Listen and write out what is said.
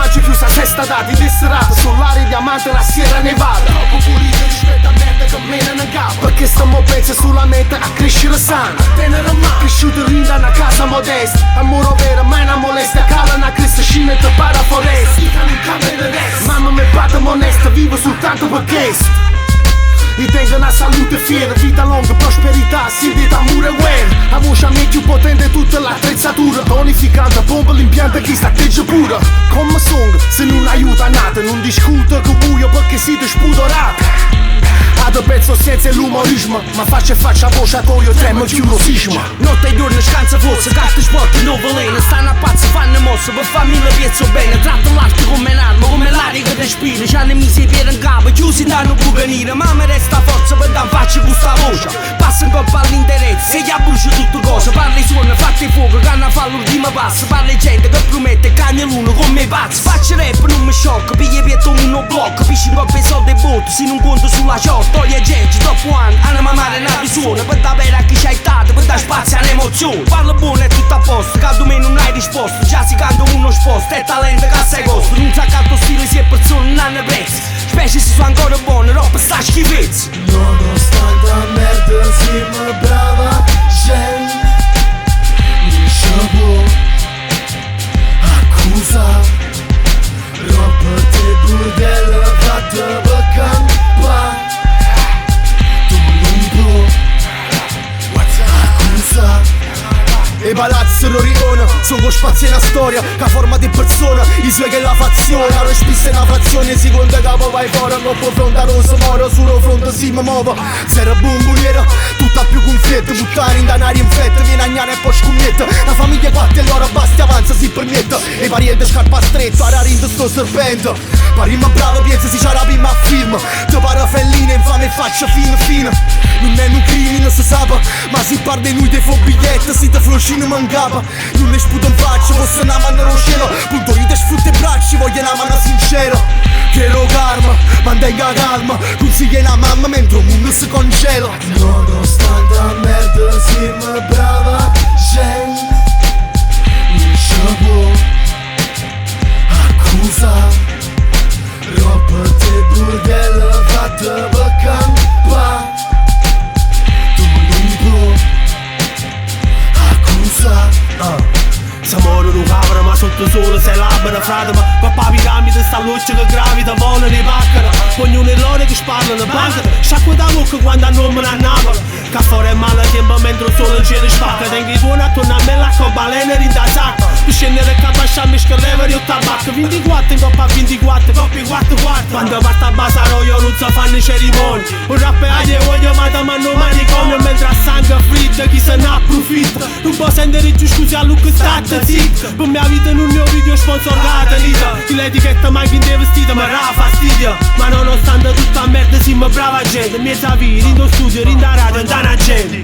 viaggio chiuso a sesta data desserata sull'area diamante la Sierra Nevada. Troppo pulito rispetto a merda che meno ne capa, perché stiamo pensa sulla meta a crescere sana. Tenere mano cresciuto rinda una casa modesta, al muro vero mai una molestia, cala una cresta scina e te para foresta. Mamma mi batte onesta, vivo soltanto per questo. E tengo una salute fiera, vita longa, prosperità, sede d'amore e guerra. La voce a me più potente tutta l'attrezzatura, tonificante, pompa l'impianto che sta teggia pura. Come song, se non aiuta nata, non discuto con buio perché siete spudorati. Ad pezzo senza l'umorismo, ma faccia a voce a toio tremo il chiudo sisma. Notte e giorno scansa forza, carte sporchi non veleno. Stanno a pazzi, fanno mosse, per famiglia piezzo bene. Tratto l'arte come un'arma, come l'aria che respira. C'ha nemici e piede in capo, chiusi danno bucanire. Ma mi resta forza per dar faccia questa voce. Passa in coppa all'indirizzo, se gli abbrucia tutto cosa. Parla i suoni, fatti fuoco, che hanno fa l'ultima passa. Parla gente che promette, cagna l'uno come i pazzi. Faccia rap, non mi sciocca, piglia pietto uno blocco. Pisci in coppa i soldi e botto, si non conto sulla ciotta. Toglie gente, dopo anni, hanno mamare una visione. Per da bere a chi c'hai dato, per dare spazio all'emozione. Parla buono e tutto a posto, che me non hai risposto. Già si canta uno sposto, è talento che sei costo. Non sa canto stile se persone non hanno prezzi. Specie se sono ancora buone, roba sta schifezza. Nonostante la merda siamo brava gente, non ci può accusare. Roba di burdella fatta per campare. Tu non puoi accusare. E palazzi sono ricono, sono con spazio e una storia, che forma di persona, i suoi che la fazione. La respissa è una frazione, si conta capo vai fuori, non può fronte a rosa moro, sullo fronte si mi muovo. Zero bomboniera, tutta più confetta, buttare in danari in fetta, viene a gnare e poi scommetta. La famiglia parte e l'ora basta avanza si permette, e pariente scarpa stretto, a rarindo sto serpente. Parima bravo, piensa si c'ha la prima film, te para felline, infame e faccia fine. Non è un crimine, si sa, ma si parla di noi dei fuoco biglietti, si te floscino mancava. Non ne sputo in faccia, fosse una mano allo cielo. Punto ride e sfrutta i bracci, voglio una mano sincera. Chiedo karma, mantenga calma, consiglia una mamma mentre il mondo si congela. Nonostante la merda siamo brava gente, non ci può accusare. Roba di burdella fatta per campare. Tu non puoi accusare. S'amore non capra ma sotto sole si elabora frate. Ma papà piramide sta luce che gravita vola nei paccara. Ognuno è l'ora che sparla una banca. Sciacqua da bocca quando a nome a Napoli. Che fuori è male tempo mentre il sole ci spacca. Tengo i tuoni attorno a me la balena in da sacca. Per scendere a capasciarmi scalevere io tabacco. 24 in coppa 24, coppi 4. Quando parte a Basaro io non so fanno cerimonie. Un rap e aglie voglio ma non manicomio. Mentre a sangue fritto chi se ne approfitta. Non può sentire più scusi a Luca state zitta. Per mia vita non ne ho video sponsorata lita. Chi l'etichetta mai in dei vestiti mi ra fastidio. Ma nonostante tutta merda siamo brava gente. Miei saviri in studio, in da radio, in da gente.